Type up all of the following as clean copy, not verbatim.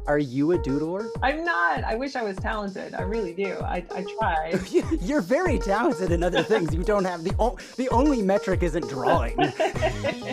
Are you a doodler? I'm not. I wish I was talented. I really do. I try. You're very talented in other things. You don't have the only metric isn't drawing.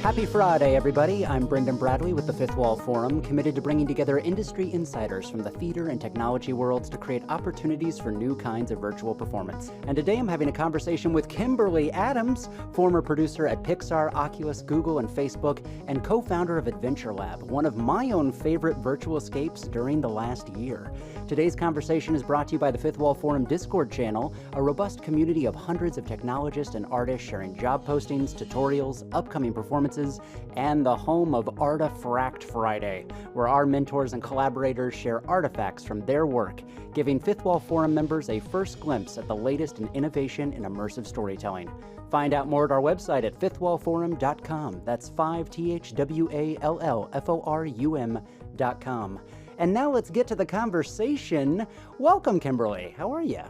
Happy Friday, everybody. I'm Brendan Bradley with the Fifth Wall Forum, committed to bringing together industry insiders from the theater and technology worlds to create opportunities for new kinds of virtual performance. And today I'm having a conversation with Kimberly Adams, former producer at Pixar, Oculus, Google, and Facebook, and co-founder of AdventureLab, one of my own favorite virtual escapes during the last year. Today's conversation is brought to you by the Fifth Wall Forum Discord channel, a robust community of hundreds of technologists and artists sharing job postings, tutorials, upcoming performances, and the home of Artifact Friday, where our mentors and collaborators share artifacts from their work, giving Fifth Wall Forum members a first glimpse at the latest in innovation in immersive storytelling. Find out more at our website at fifthwallforum.com. That's 5thwallforum.com. And now let's get to the conversation. Welcome, Kimberly. How are you?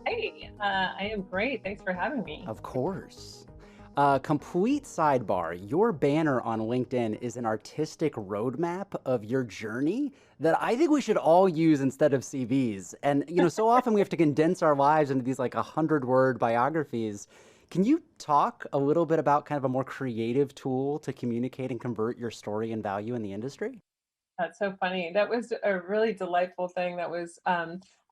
Hey, I am great. Thanks for having me. Of course. Complete sidebar, your banner on LinkedIn is an artistic roadmap of your journey that I think we should all use instead of CVs. And, so often we have to condense our lives into these 100-word biographies. Can you talk a little bit about kind of a more creative tool to communicate and convert your story and value in the industry? That's so funny. That was a really delightful thing. I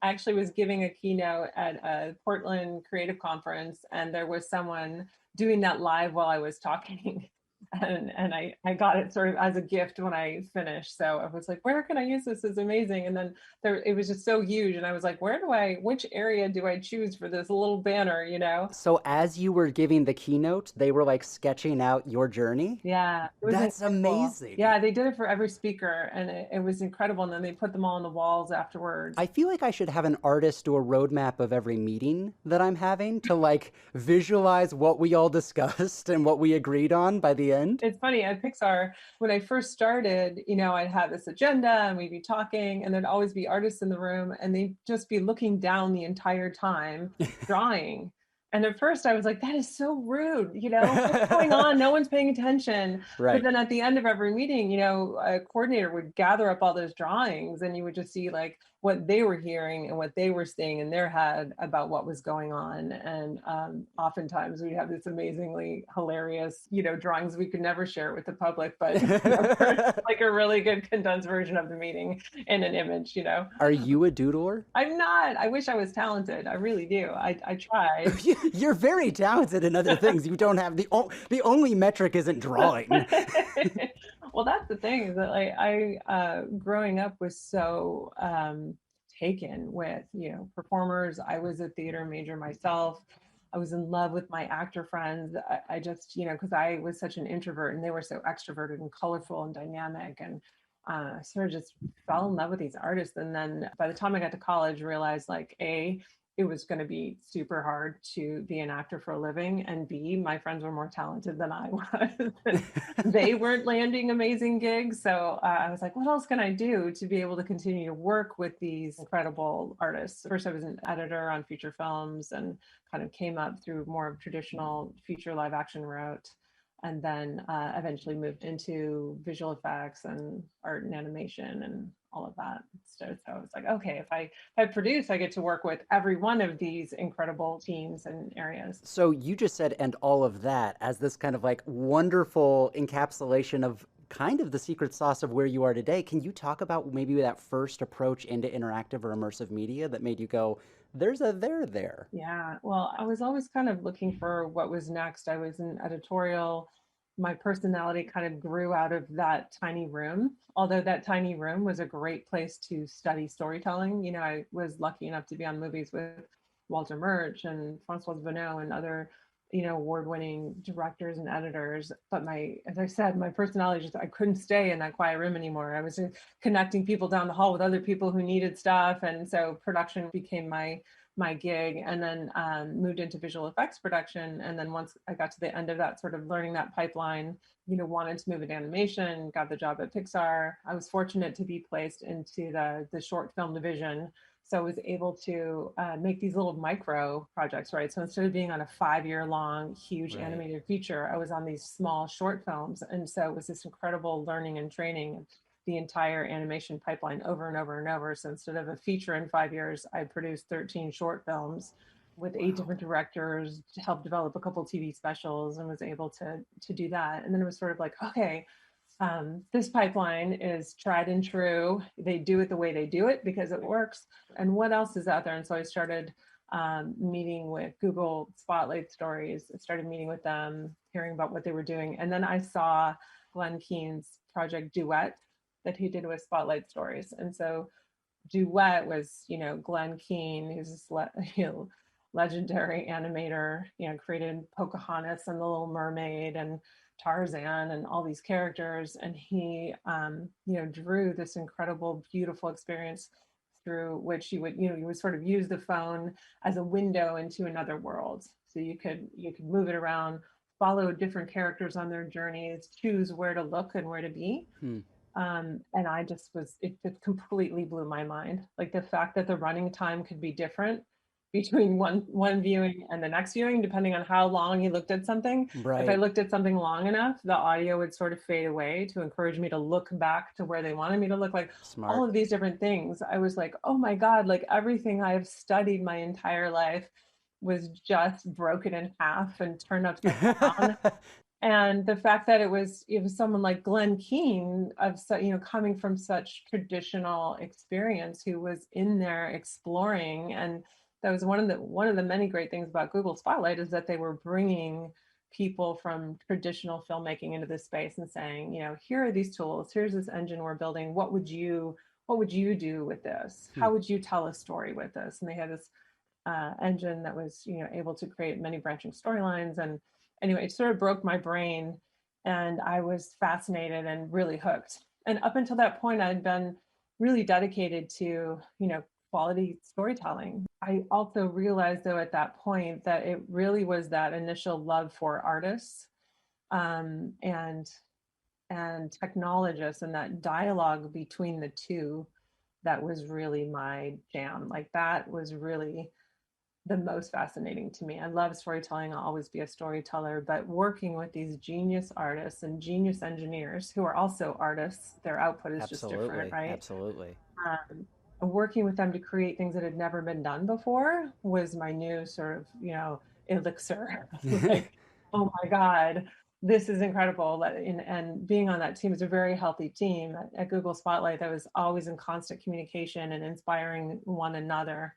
actually was giving a keynote at a Portland Creative Conference, and there was someone doing that live while I was talking. And I got it sort of as a gift when I finished. So I was like, where can I use this? It's amazing. And then it was just so huge. And I was like, which area do I choose for this little banner, So as you were giving the keynote, they were sketching out your journey? Yeah. It was That's incredible. amazing. Yeah, they did it for every speaker, and it was incredible. And then they put them all on the walls afterwards. I feel like I should have an artist do a roadmap of every meeting that I'm having to visualize what we all discussed and what we agreed on by the end. It's funny, at Pixar, when I first started, I'd have this agenda and we'd be talking, and there'd always be artists in the room, and they'd just be looking down the entire time, drawing. And at first I was like, that is so rude, what's going on? No one's paying attention. Right. But then at the end of every meeting, a coordinator would gather up all those drawings, and you would just see what they were hearing and what they were seeing in their head about what was going on. And oftentimes we'd have this amazingly hilarious, drawings we could never share with the public, but like a really good condensed version of the meeting in an image, Are you a doodler? I'm not. I wish I was talented. I really do. I try. You're very talented in other things. You don't have the only metric isn't drawing. Well, that's the thing, is that I growing up was so taken with performers. I was a theater major myself. I was in love with my actor friends. I just because I was such an introvert and they were so extroverted and colorful and dynamic, and sort of just fell in love with these artists. And then by the time I got to college, realized it was going to be super hard to be an actor for a living, and B, my friends were more talented than I was. They weren't landing amazing gigs. So I was like, what else can I do to be able to continue to work with these incredible artists? First, I was an editor on feature films and kind of came up through more of traditional feature live action route. And then eventually moved into visual effects and art and animation and all of that. So I was like, okay, if I produce, I get to work with every one of these incredible teams and areas. So you just said, and all of that, as this kind of wonderful encapsulation of kind of the secret sauce of where you are today. Can you talk about maybe that first approach into interactive or immersive media that made you go, there's a there? Yeah, well, I was always kind of looking for what was next. I was in editorial. My personality kind of grew out of that tiny room, although that tiny room was a great place to study storytelling. I was lucky enough to be on movies with Walter Murch and Françoise Bonneau and other award-winning directors and editors. But as I said, my personality I couldn't stay in that quiet room anymore. I was connecting people down the hall with other people who needed stuff. And so production became my gig, and then moved into visual effects production. And then once I got to the end of that, sort of learning that pipeline, wanted to move into animation, got the job at Pixar. I was fortunate to be placed into the short film division. So I was able to make these little micro projects, right? So instead of being on a 5-year long, huge animated feature, I was on these small short films. And so it was this incredible learning and training. the entire animation pipeline over and over and over. So instead of a feature in 5 years, I produced 13 short films with 8 different directors to help develop a couple TV specials, and was able to do that. And then it was sort of like, okay, this pipeline is tried and true. They do it the way they do it because it works. And what else is out there? And so I started meeting with Google Spotlight Stories. I started meeting with them, hearing about what they were doing. And then I saw Glenn Keane's project Duet that he did with Spotlight Stories. And so Duet was, Glenn Keane, who's this legendary animator, created Pocahontas and The Little Mermaid and Tarzan and all these characters. And he, drew this incredible, beautiful experience through which you would sort of use the phone as a window into another world. So you could move it around, follow different characters on their journeys, choose where to look and where to be. And I just it completely blew my mind. Like the fact that the running time could be different between one viewing and the next viewing, depending on how long you looked at something. Right. If I looked at something long enough, the audio would sort of fade away to encourage me to look back to where they wanted me to look. Like Smart. All of these different things. I was like, oh my God, like everything I've studied my entire life was just broken in half and turned upside down. And the fact that it was someone like Glenn Keane coming from such traditional experience, who was in there exploring. And that was one of the many great things about Google Spotlight, is that they were bringing people from traditional filmmaking into this space and saying, here are these tools, here's this engine we're building. What would you do with this? How would you tell a story with this? And they had this engine that was able to create many branching storylines. And anyway, it sort of broke my brain, and I was fascinated and really hooked. And up until that point, I'd been really dedicated to quality storytelling. I also realized, though, at that point, that it really was that initial love for artists and technologists, and that dialogue between the two, that was really my jam. Like that was really the most fascinating to me. I love storytelling. I'll always be a storyteller, but working with these genius artists and genius engineers who are also artists, their output is just different, right? Absolutely. Working with them to create things that had never been done before was my new sort of, elixir. Like, oh my God, this is incredible. And being on that team is a very healthy team. At Google Spotlight, that was always in constant communication and inspiring one another.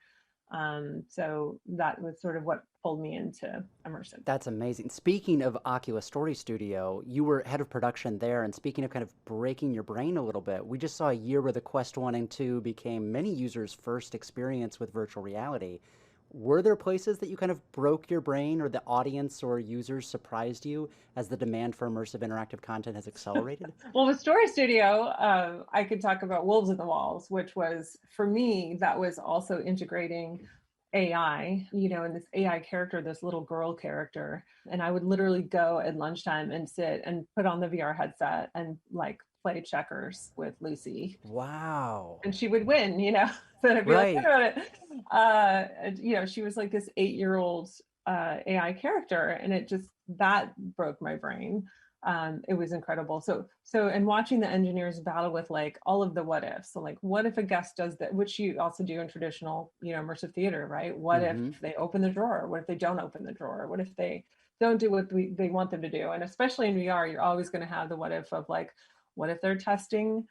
So that was sort of what pulled me into immersive. That's amazing. Speaking of Oculus Story Studio, you were head of production there, and speaking of kind of breaking your brain a little bit, we just saw a year where the Quest 1 and 2 became many users' first experience with virtual reality. Were there places that you kind of broke your brain, or the audience or users surprised you as the demand for immersive interactive content has accelerated? Well, with Story Studio, I could talk about Wolves in the Walls, which was, for me, that was also integrating AI, and this AI character, this little girl character. And I would literally go at lunchtime and sit and put on the VR headset and like play checkers with Lucy. Wow. And she would win, So I'd be like, what about it? She was like this 8-year-old AI character, and that broke my brain. It was incredible. So and watching the engineers battle with like all of the what ifs. So like, what if a guest does that, which you also do in traditional, immersive theater, right? What if they open the drawer? What if they don't open the drawer? What if they don't do what they want them to do? And especially in VR, you're always going to have the what if of like, what if they're testing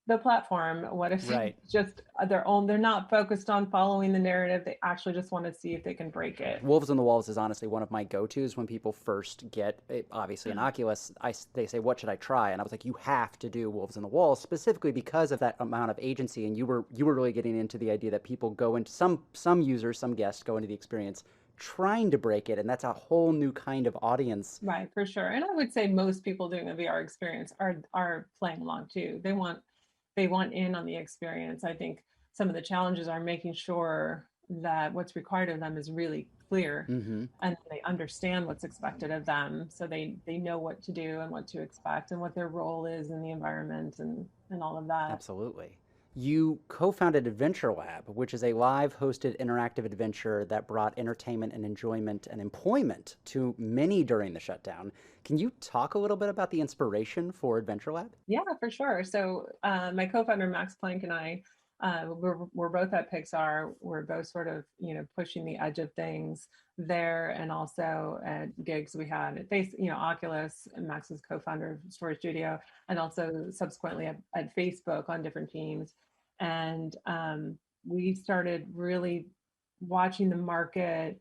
the platform? What if just they're not focused on following the narrative, they actually just want to see if they can break it. Wolves in the Walls is honestly one of my go-tos when people first get obviously an Oculus. They say, what should I try? And I was like, you have to do Wolves in the Walls, specifically because of that amount of agency. And you were really getting into the idea that people go into some users, some guests go into the experience trying to break it, and that's a whole new kind of audience. Right, for sure. And I would say most people doing a VR experience are playing along too. They want in on the experience. I think some of the challenges are making sure that what's required of them is really clear, and they understand what's expected of them, so they know what to do and what to expect and what their role is in the environment and all of that. Absolutely. You co-founded AdventureLab, which is a live hosted interactive adventure that brought entertainment and enjoyment and employment to many during the shutdown. Can you talk a little bit about the inspiration for AdventureLab? Yeah, for sure. So my co-founder Max Planck and I, we're both at Pixar. We're both sort of pushing the edge of things there, and also at gigs we had at Oculus. And Max is co-founder of Story Studio, and also subsequently at Facebook on different teams. And we started really watching the market,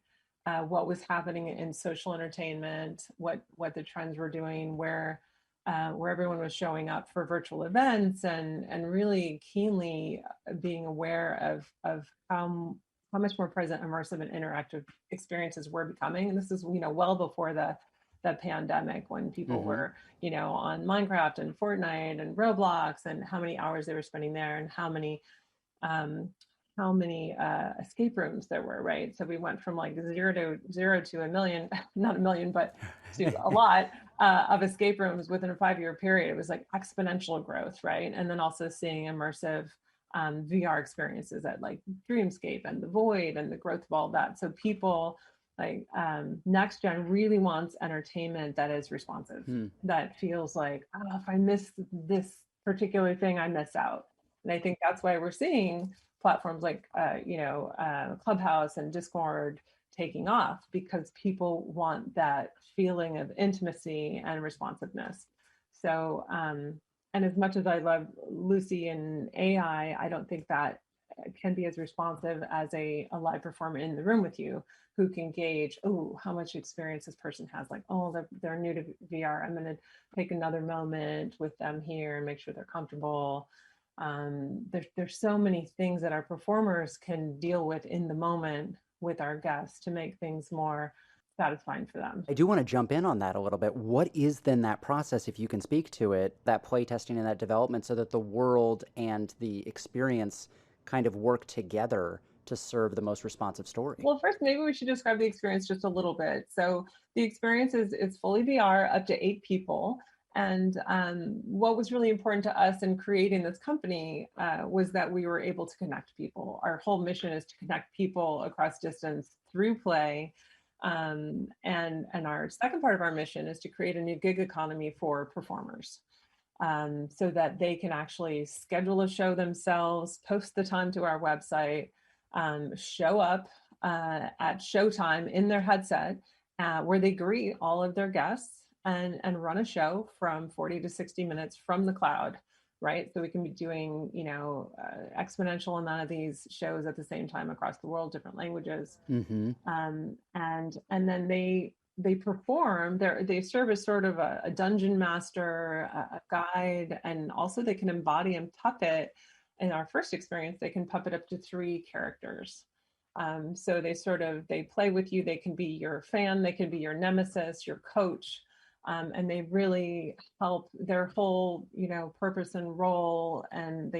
what was happening in social entertainment, what the trends were doing, where everyone was showing up for virtual events, and really keenly being aware of how much more present, immersive, and interactive experiences were becoming. And this is well before the pandemic, when people Mm-hmm. were on Minecraft and Fortnite and Roblox, and how many hours they were spending there, and um, how many escape rooms there were, right? So we went from like zero to a million, not a million, but to a lot of escape rooms within a 5-year period. It was like exponential growth, right? And then also seeing immersive VR experiences at like Dreamscape and the Void, and the growth of all of that. So people like next gen really wants entertainment that is responsive, Hmm. that feels like, oh, if I miss this particular thing, I miss out. And I think that's why we're seeing platforms like Clubhouse and Discord taking off, because people want that feeling of intimacy and responsiveness. So, and as much as I love Lucy and AI, I don't think that can be as responsive as a live performer in the room with you, who can gauge, oh, how much experience this person has. Like, oh, they're new to VR. I'm going to take another moment with them here and make sure they're comfortable. There's so many things that our performers can deal with in the moment with our guests to make things more satisfying for them. I do want to jump in on that a little bit. What is then that process, if you can speak to it, that playtesting and that development, so that the world and the experience kind of work together to serve the most responsive story? Well, first, maybe we should describe the experience just a little bit. So the experience is fully VR, up to 8 people. And what was really important to us in creating this company was that we were able to connect people. Our whole mission is to connect people across distance through play. And our second part of our mission is to create a new gig economy for performers, so that they can actually schedule a show themselves, post the time to our website, show up at showtime in their headset, where they greet all of their guests, and run a show from 40 to 60 minutes from the cloud, right? So we can be doing, exponential amount of these shows at the same time across the world, different languages. Mm-hmm. And then they perform. They serve as sort of a dungeon master, a guide, and also they can embody and puppet. In our first experience, they can puppet up to 3 characters. So they play with you. They can be your fan, they can be your nemesis, your coach, and they really help. Their whole purpose and role, and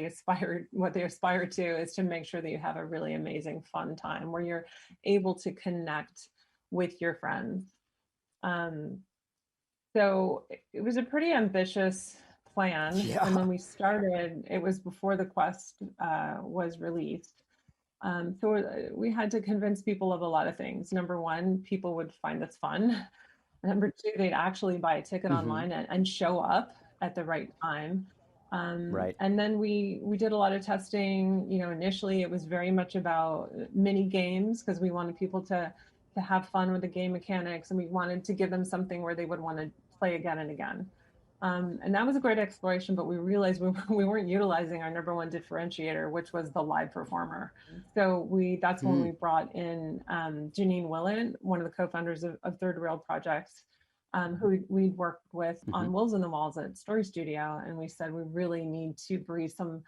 what they aspire to is to make sure that you have a really amazing, fun time where you're able to connect with your friends. Um, so it was a pretty ambitious plan. Yeah. And when we started, it was before the Quest was released. So we had to convince people of a lot of things. Number one, people would find this fun. Number two, they'd actually buy a ticket Mm-hmm. online and show up at the right time. Right. And then we did a lot of testing. Initially it was very much about mini games, because we wanted people to have fun with the game mechanics, and we wanted to give them something where they would want to play again and again. And that was a great exploration, but we realized we weren't utilizing our number one differentiator, which was the live performer. So that's when Mm. we brought in Janine Willett, one of the co-founders of Third Rail Projects, who we'd worked with Mm-hmm. on Wolves in the Walls at Story Studio. And we said, we really need to breathe some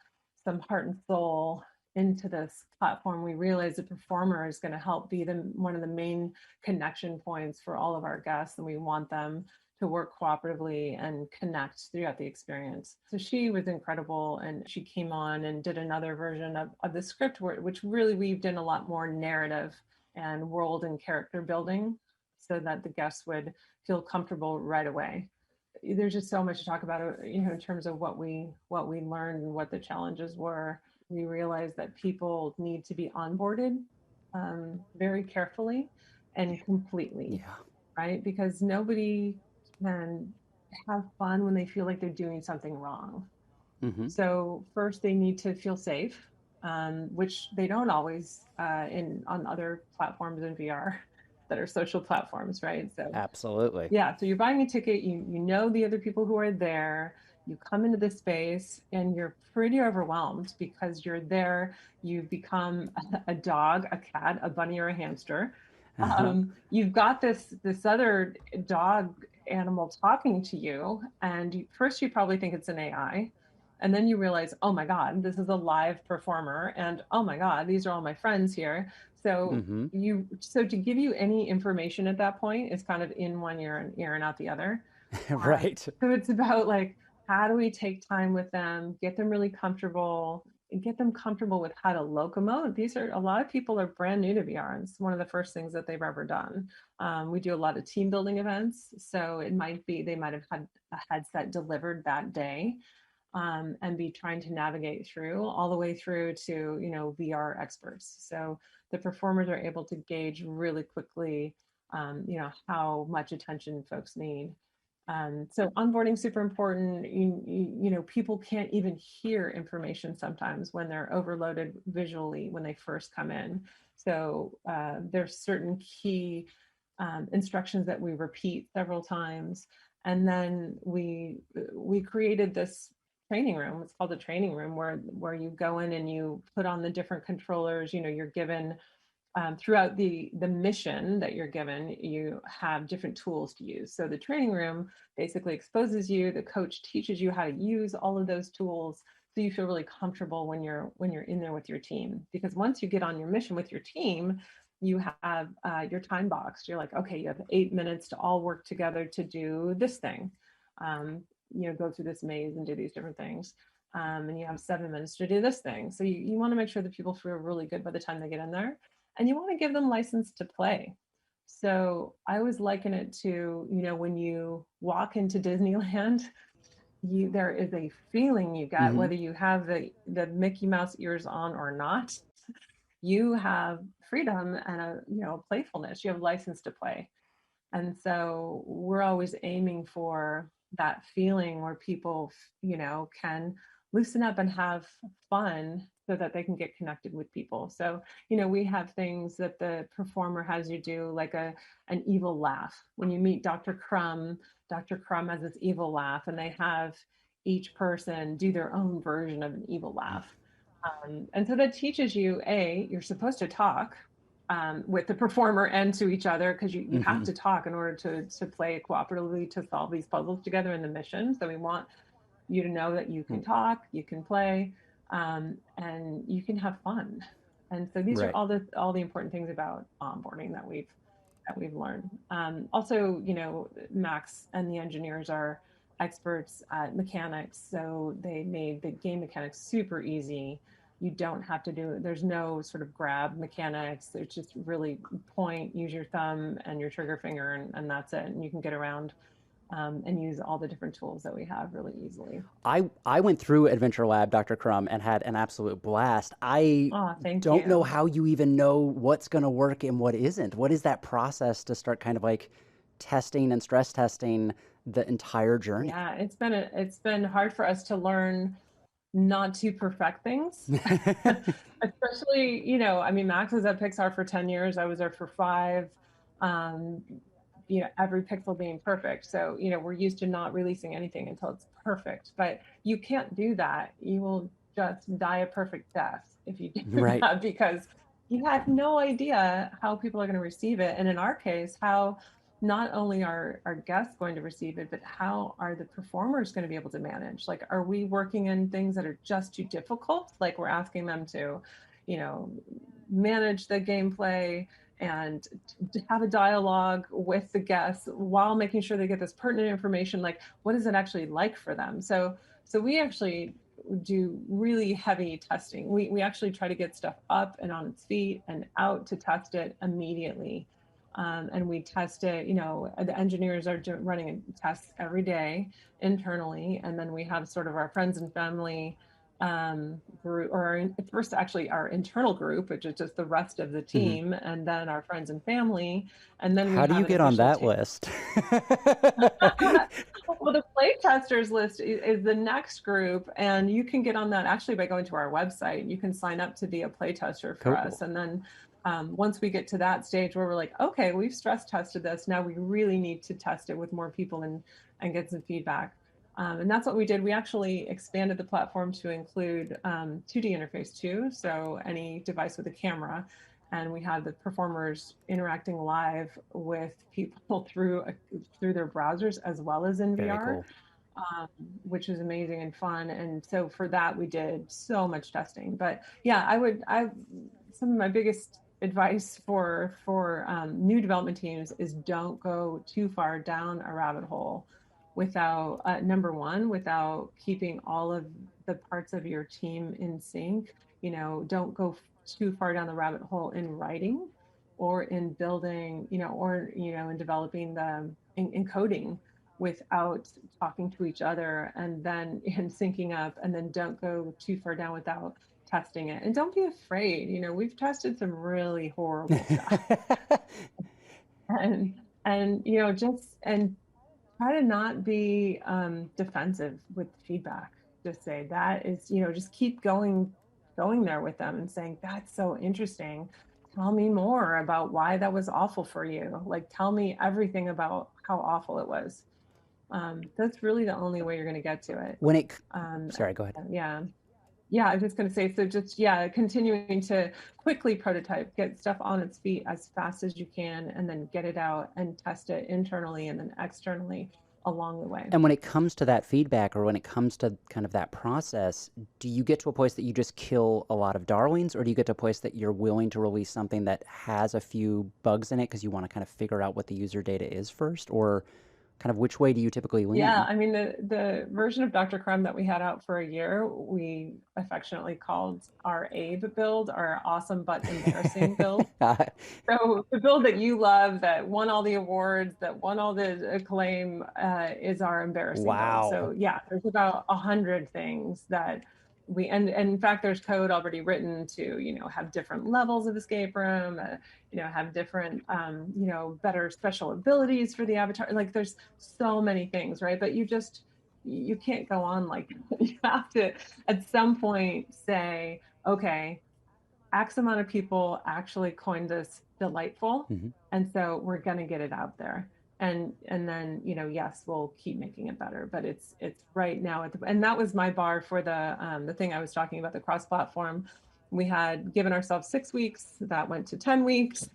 heart and soul into this platform. We realized the performer is going to help be one of the main connection points for all of our guests, and we want them to work cooperatively and connect throughout the experience. So she was incredible, and she came on and did another version of the script, which really weaved in a lot more narrative and world and character building, so that the guests would feel comfortable right away. There's just so much to talk about, in terms of what we learned and what the challenges were. we realized that people need to be onboarded very carefully and completely, Yeah. right? Because nobody can have fun when they feel like they're doing something wrong. Hmm. So first, they need to feel safe, which they don't always in on other platforms in VR that are social platforms, right? So Absolutely. yeah, so you're buying a ticket, you know the other people who are there, you come into the space and you're pretty overwhelmed because you're there, you've become a dog, a cat, a bunny, or a hamster. Uh-huh. You've got this other dog animal talking to you, and first you probably think it's an AI, and then you realize, oh my God, this is a live performer, and oh my God, these are all my friends here. So Hmm. so to give you any information at that point is kind of in one ear and out the other. Right. So it's about like, how do we take time with them, get them really comfortable, and get them comfortable with how to locomote. These are, a lot of people are brand new to VR, and it's one of the first things that they've ever done. We do a lot of team building events, so it might be they might have had a headset delivered that day, and be trying to navigate through all the way through to, VR experts. So the performers are able to gauge really quickly, how much attention folks need. So onboarding super important. People can't even hear information sometimes when they're overloaded visually when they first come in. So there's certain key instructions that we repeat several times, and then we created this training room. It's called a training room, where you go in and you put on the different controllers. You're given throughout the mission that you're given, you have different tools to use. So the training room basically exposes you. The coach teaches you how to use all of those tools, so you feel really comfortable when you're in there with your team. Because once you get on your mission with your team, you have your time boxed. You're like, okay, you have 8 minutes to all work together to do this thing. Go through this maze and do these different things. And you have 7 minutes to do this thing. So you want to make sure that people feel really good by the time they get in there, and you want to give them license to play. So I always liken it to, when you walk into Disneyland, there is a feeling you get, Hmm. whether you have the Mickey Mouse ears on or not. You have freedom and a playfulness. You have license to play. And so we're always aiming for that feeling where people, can loosen up and have fun so that they can get connected with people. So, we have things that the performer has you do, like an evil laugh. When you meet Dr. Crumb has this evil laugh, and they have each person do their own version of an evil laugh. And so that teaches you, you're supposed to talk with the performer and to each other, because you have Hmm. to talk in order to play cooperatively to solve these puzzles together in the mission. So we want you to know that you can talk, you can play, and you can have fun. And so these are Right. all the important things about onboarding that we've learned. Also, Max and the engineers are experts at mechanics, so they made the game mechanics super easy. You don't have to there's no sort of grab mechanics. It's just really point, use your thumb and your trigger finger, and that's it. And you can get around and use all the different tools that we have really easily. I went through AdventureLab, Dr. Crumb, and had an absolute blast. I Oh, thank don't know you. how you even know what's going to work and what isn't. What is that process to start kind of like testing and stress testing the entire journey? Yeah, it's been hard for us to learn not to perfect things. Especially, I mean, Max was at Pixar for 10 years. I was there for 5. Um, every pixel being perfect. So, we're used to not releasing anything until it's perfect. But you can't do that. You will just die a perfect death if you do Right. that, because you have no idea how people are going to receive it. And in our case, how not only are our guests going to receive it, but how are the performers going to be able to manage? Like, are we working in things that are just too difficult? Like, we're asking them to, you know, manage the gameplay and to have a dialogue with the guests while making sure they get this pertinent information. Like, what is it actually like for them? So we actually do really heavy testing. We actually try to get stuff up and on its feet and out to test it immediately. And we test it, the engineers are running tests every day internally. And then we have sort of our friends and family group, or first actually our internal group, which is just the rest of the Hmm. team, and then our friends and family, and then we How do have you an get on official that team. list? Well, the play testers list is the next group, and you can get on that actually by going to our website. You can sign up to be a play tester for us, Cool. and then once we get to that stage where we're like, okay, we've stress tested this, now we really need to test it with more people and get some feedback. And that's what we did. We actually expanded the platform to include 2D interface too, so any device with a camera, and we had the performers interacting live with people through their browsers as well as in Very VR, cool. um, which was amazing and fun. And so for that, we did so much testing. But yeah, I some of my biggest advice for new development teams is don't go too far down a rabbit hole without number one, without keeping all of the parts of your team in sync. Don't go too far down the rabbit hole in writing or in building, or in developing in coding without talking to each other and then in syncing up, and then don't go too far down without testing it. And don't be afraid. We've tested some really horrible stuff. and just and try to not be defensive with feedback. Just say that is, just keep going there with them and saying, that's so interesting. Tell me more about why that was awful for you. Like, tell me everything about how awful it was. That's really the only way you're going to get to it. When it, Um, sorry, go ahead. yeah. Yeah, I was just going to say, so just, yeah, continuing to quickly prototype, get stuff on its feet as fast as you can, and then get it out and test it internally and then externally along the way. And when it comes to that feedback, or when it comes to kind of that process, do you get to a place that you just kill a lot of darlings, or do you get to a place that you're willing to release something that has a few bugs in it because you want to kind of figure out what the user data is first? Or kind of which way do you typically Yeah, lean? I mean, the version of Dr. Crumb that we had out for a year, we affectionately called our Abe build, our awesome but embarrassing build. So the build that you love, that won all the awards, that won all the acclaim, is our embarrassing build. Wow. So yeah, there's about 100 things that and in fact, there's code already written to, have different levels of escape room, have different, better special abilities for the avatar. Like, there's so many things, right? But you can't go on like that. You have to at some point say, okay, X amount of people actually coined this delightful. Hmm. And so we're going to get it out there. And then, yes, we'll keep making it better, but it's right now and that was my bar for the thing I was talking about, the cross platform. We had given ourselves 6 weeks, that went to 10 weeks,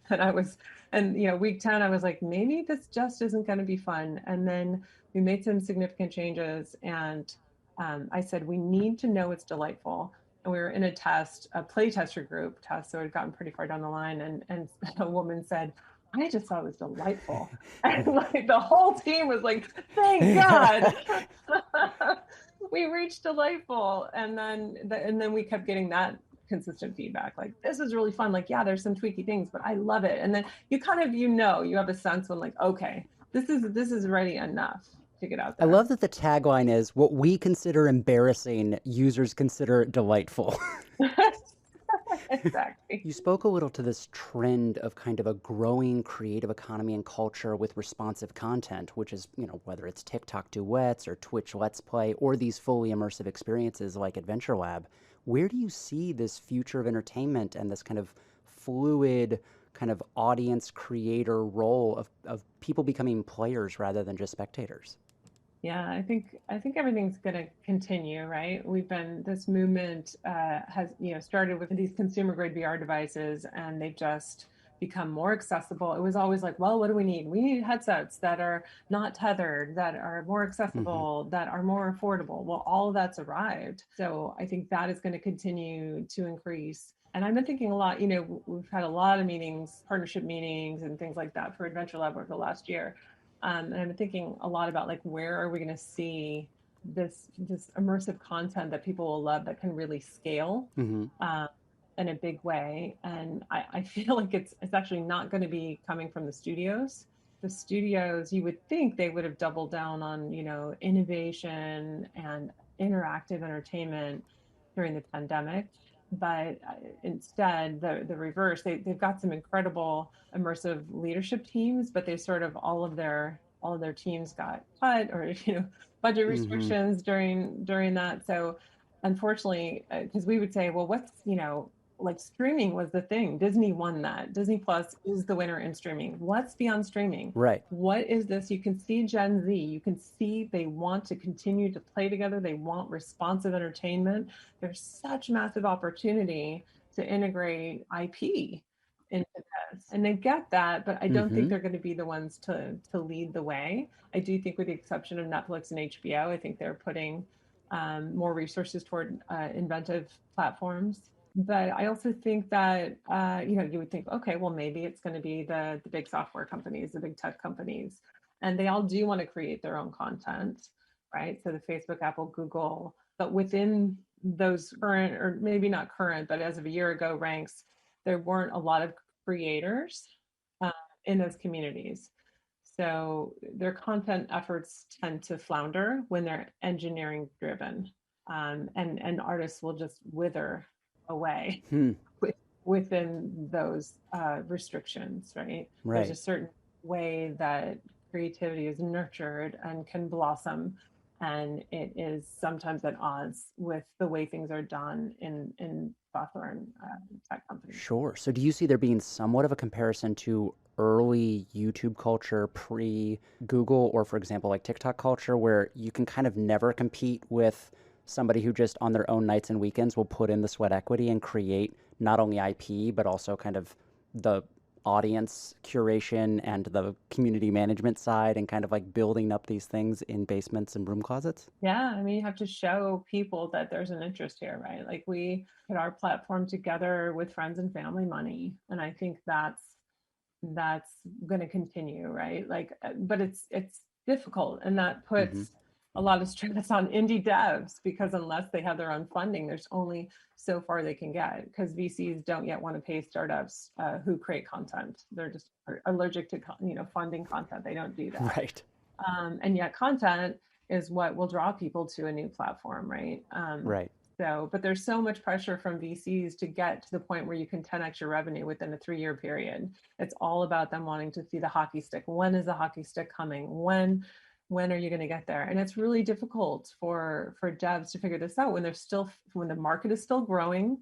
and week 10, I was like, maybe this just isn't going to be fun. And then we made some significant changes, and I said, we need to know it's delightful. And we were in a play tester group test, so it had gotten pretty far down the line, and a woman said, I just thought it was delightful. And like the whole team was like, thank God. We reached delightful. And then we kept getting that consistent feedback. Like, this is really fun. Like, yeah, there's some tweaky things, but I love it. And then you kind of, you have a sense when, like, okay, this is ready enough to get out I there. love that the tagline is what we consider embarrassing, users consider delightful. Exactly. You spoke a little to this trend of kind of a growing creative economy and culture with responsive content, which is, whether it's TikTok duets or Twitch Let's Play or these fully immersive experiences like AdventureLab. Where do you see this future of entertainment and this kind of fluid kind of audience creator role of people becoming players rather than just spectators? Yeah, I think everything's going to continue, right? This movement has started with these consumer grade VR devices, and they've just become more accessible. It was always like, well, what do we need? We need headsets that are not tethered, that are more Hmm. accessible, that are more affordable. Well, all of that's arrived. So I think that is going to continue to increase. And I've been thinking a lot, we've had a lot of meetings, partnership meetings and things like that for AdventureLab over the last year. And I'm thinking a lot about, like, where are we going to see this immersive content that people will love, that can really scale Hmm. um, in a big way. And I feel like it's actually not going to be coming from the studios. The studios, you would think they would have doubled down on innovation and interactive entertainment. during the pandemic. But instead, the reverse, they've got some incredible immersive leadership teams, but they sort of all of their teams got cut, or budget Mm-hmm. restrictions during that. So unfortunately, because we would say, well, what's like streaming was the thing. Disney won that. Disney Plus is the winner in streaming. What's beyond streaming? Right. What is this? You can see Gen Z. You can see they want to continue to play together. They want responsive entertainment. There's such massive opportunity to integrate IP into this. And they get that, but I don't think Mm-hmm. they're going to be the ones to lead the way. I do think, with the exception of Netflix and HBO, I think they're putting more resources toward inventive platforms. But I also think that you would think, okay, well, maybe it's going to be the big software companies, the big tech companies, and they all do want to create their own content, right? So the Facebook, Apple, Google, but within those current, or maybe not current, but as of a year ago ranks, there weren't a lot of creators uh, in those communities. So their content efforts tend to flounder when they're engineering driven, and artists will just wither away Hmm. with, within those restrictions, right? There's a Right. certain way that creativity is nurtured and can blossom, and it is sometimes at odds with the way things are done in software and tech companies. Sure. So do you see there being somewhat of a comparison to early YouTube culture pre Google, or for example like TikTok culture, where you can kind of never compete with somebody who just on their own nights and weekends will put in the sweat equity and create not only IP but also kind of the audience curation and the community management side, and kind of like building up these things in basements and broom closets? Yeah, I mean, you have to show people that there's an interest here, right? Like, we put our platform together with friends and family money, and I think that's going to continue, right? Like, but it's difficult, and that Mm-hmm. puts a lot of stress on indie devs, because unless they have their own funding, there's only so far they can get, because VCs don't yet want to pay startups who create content. They're just allergic to funding content. They don't do that. Right. And yet content is what will draw people to a new platform, right? Right. So, but there's so much pressure from VCs to get to the point where you can 10x your revenue within a 3-year period. It's all about them wanting to see the hockey stick. When is the hockey stick coming? When are you going to get there? And it's really difficult for devs to figure this out when when the market is still growing.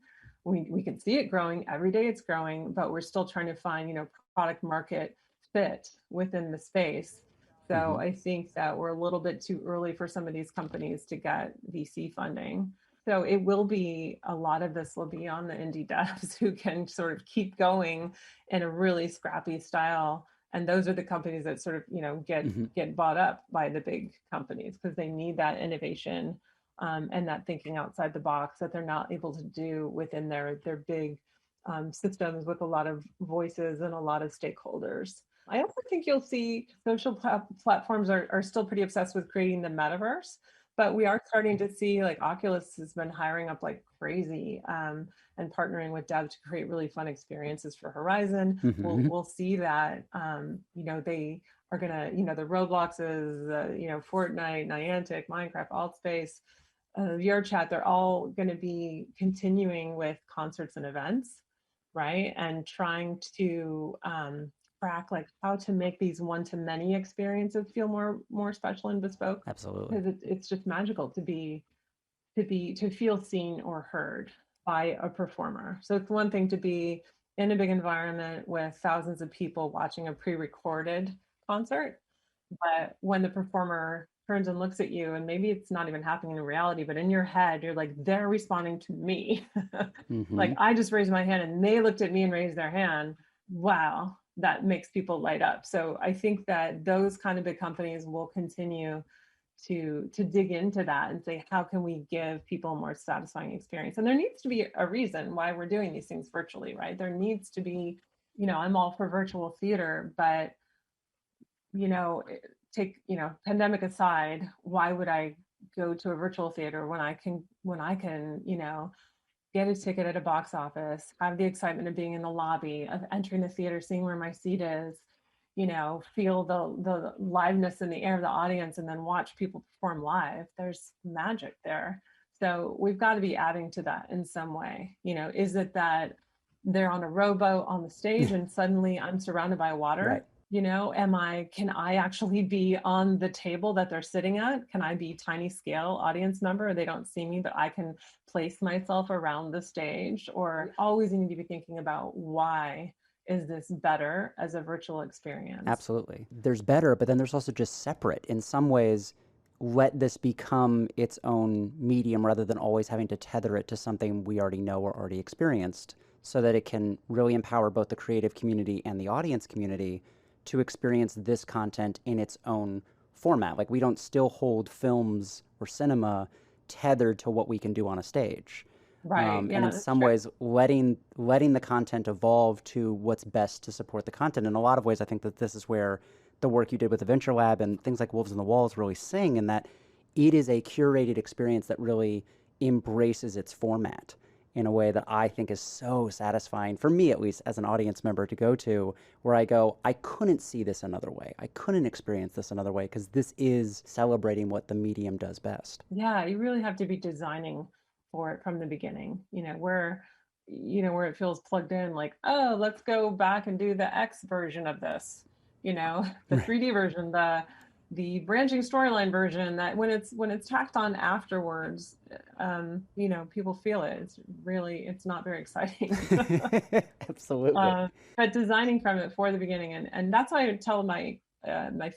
We can see it growing every day. It's growing, but we're still trying to find product market fit within the space. So Mm-hmm. I think that we're a little bit too early for some of these companies to get VC funding. So it will be, a lot of this will be on the indie devs who can sort of keep going in a really scrappy style. And those are the companies that sort of, Mm-hmm. get bought up by the big companies, because they need that innovation, and that thinking outside the box that they're not able to do within their big systems with a lot of voices and a lot of stakeholders. I also think you'll see social platforms are still pretty obsessed with creating the metaverse, but we are starting to see, like, Oculus has been hiring up like crazy, and partnering with dev to create really fun experiences for Horizon. We'll Mm-hmm. we'll see that they are gonna, the Robloxes, Fortnite, Niantic, Minecraft, Altspace, VRChat, they're all going to be continuing with concerts and events, right? And trying to crack, like, how to make these one-to-many experiences feel more special and bespoke, Absolutely. because it's just magical to feel seen or heard by a performer. So it's one thing to be in a big environment with thousands of people watching a pre-recorded concert, but when the performer turns and looks at you, and maybe it's not even happening in reality, but in your head, you're like, they're responding to me. Mm-hmm. Like, I just raised my hand and they looked at me and raised their hand. Wow, that makes people light up. So I think that those kind of big companies will continue to dig into that and say, how can we give people a more satisfying experience? And there needs to be a reason why we're doing these things virtually, right? There needs to be, I'm all for virtual theater, but you know, take, pandemic aside, why would I go to a virtual theater when I can, get a ticket at a box office, have the excitement of being in the lobby, of entering the theater, seeing where my seat is, feel the liveness in the air of the audience, and then watch people perform live. There's magic there. So we've got to be adding to that in some way. Is it that they're on a rowboat on the stage and suddenly I'm surrounded by water? Right. Can I actually be on the table that they're sitting at? Can I be tiny scale audience member? They don't see me, but I can place myself around the stage. Or always need to be thinking about, why is this better as a virtual experience? Absolutely. There's better, but then there's also just separate. In some ways, let this become its own medium rather than always having to tether it to something we already know or already experienced, so that it can really empower both the creative community and the audience community to experience this content in its own format. Like, we don't still hold films or cinema tethered to what we can do on a stage. Right. Yeah, and in some ways, letting the content evolve to what's best to support the content. In a lot of ways, I think that this is where the work you did with AdventureLab and things like Wolves on the Walls really sing, in that it is a curated experience that really embraces its format in a way that I think is so satisfying, for me at least, as an audience member, to go to, where I go, I couldn't see this another way. I couldn't experience this another way, because this is celebrating what the medium does best. Yeah, you really have to be designing for it from the beginning, where it feels plugged in, like, oh, let's go back and do the X version of this, the 3D version, the branching storyline version, that when it's tacked on afterwards, people feel it. It's not very exciting. Absolutely. But designing from it for the beginning, and that's why I tell my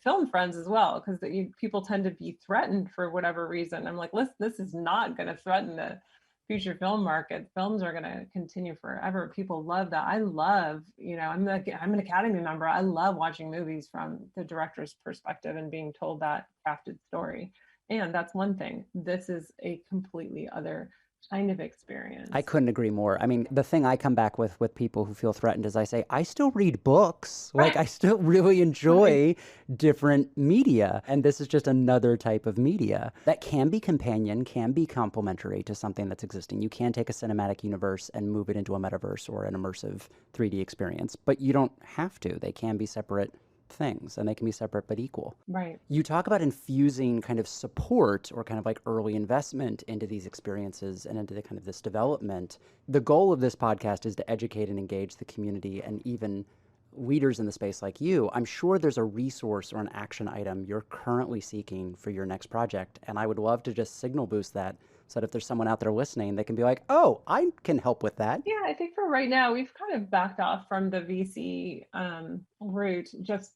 film friends as well, because people tend to be threatened for whatever reason. I'm like, listen, this is not going to threaten the future film market. Films are going to continue forever. People love that. I love, I'm an Academy member. I love watching movies from the director's perspective and being told that crafted story. And that's one thing. This is a completely other kind of experience. I couldn't agree more. I mean, the thing I come back with people who feel threatened is, I say, I still read books. Like, I still really enjoy different media. And this is just another type of media that can be companion, can be complementary to something that's existing. You can take a cinematic universe and move it into a metaverse or an immersive 3D experience, but you don't have to. They can be separate things, and they can be separate but equal. Right. You talk about infusing kind of support or kind of like early investment into these experiences and into the kind of this development. The goal of this podcast is to educate and engage the community and even leaders in the space like you. I'm sure there's a resource or an action item you're currently seeking for your next project, and I would love to just signal boost that, so that if there's someone out there listening, they can be like, oh, I can help with that. Yeah, I think for right now, we've kind of backed off from the VC route, just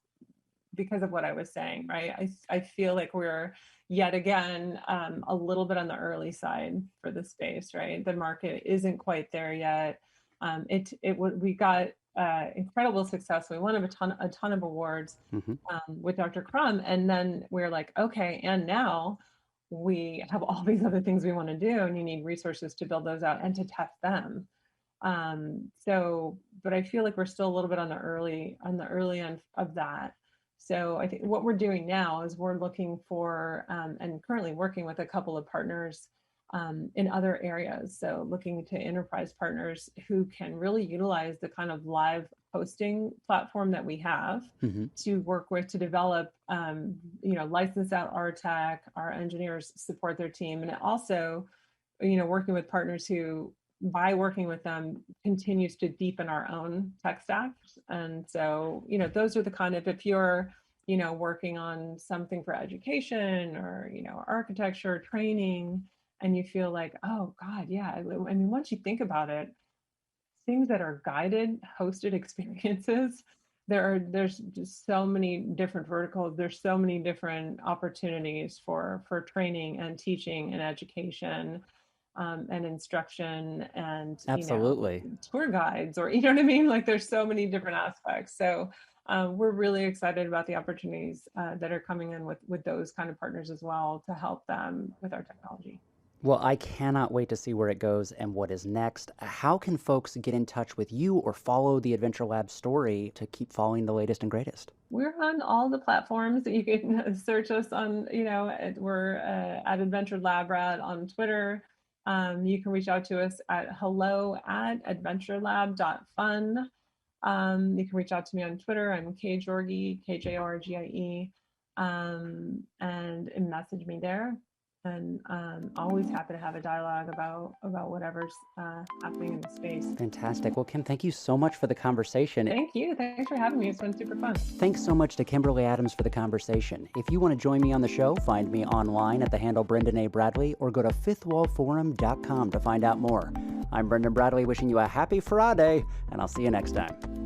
because of what I was saying, right? I feel like we're yet again a little bit on the early side for the space, right? The market isn't quite there yet. We got incredible success. We won a ton of awards with Dr. Crum, and then we're like, okay, and now we have all these other things we want to do, and you need resources to build those out and to test them. But I feel like we're still a little bit on the early end of that. So I think what we're doing now is we're looking for and currently working with a couple of partners in other areas. So looking to enterprise partners who can really utilize the kind of live hosting platform that we have to work with, to develop, license out our tech, our engineers support their team. And it also, working with partners who, by working with them, continues to deepen our own tech stack. And so, those are the kind of, if you're, working on something for education or, architecture, training, and you feel like, oh God, yeah. I mean, once you think about it, things that are guided, hosted experiences, there's just so many different verticals. There's so many different opportunities for training and teaching and education. And instruction and absolutely tour guides, or what I mean? Like, there's so many different aspects. So we're really excited about the opportunities that are coming in with those kind of partners as well, to help them with our technology. Well, I cannot wait to see where it goes and what is next. How can folks get in touch with you or follow the AdventureLab story to keep following the latest and greatest? We're on all the platforms. You can search us on, we're at AdventureLab on Twitter. You can reach out to us at hello@adventurelab.fun. You can reach out to me on Twitter. I'm KJorgie, KJorgie, and message me there. and always happy to have a dialogue about whatever's happening in the space. Fantastic. Well, Kim, thank you so much for the conversation. Thank you. Thanks for having me. It's been super fun. Thanks so much to Kimberly Adams for the conversation. If you want to join me on the show, find me online at the handle Brendan A. Bradley or go to fifthwallforum.com to find out more. I'm Brendan Bradley wishing you a happy Friday, and I'll see you next time.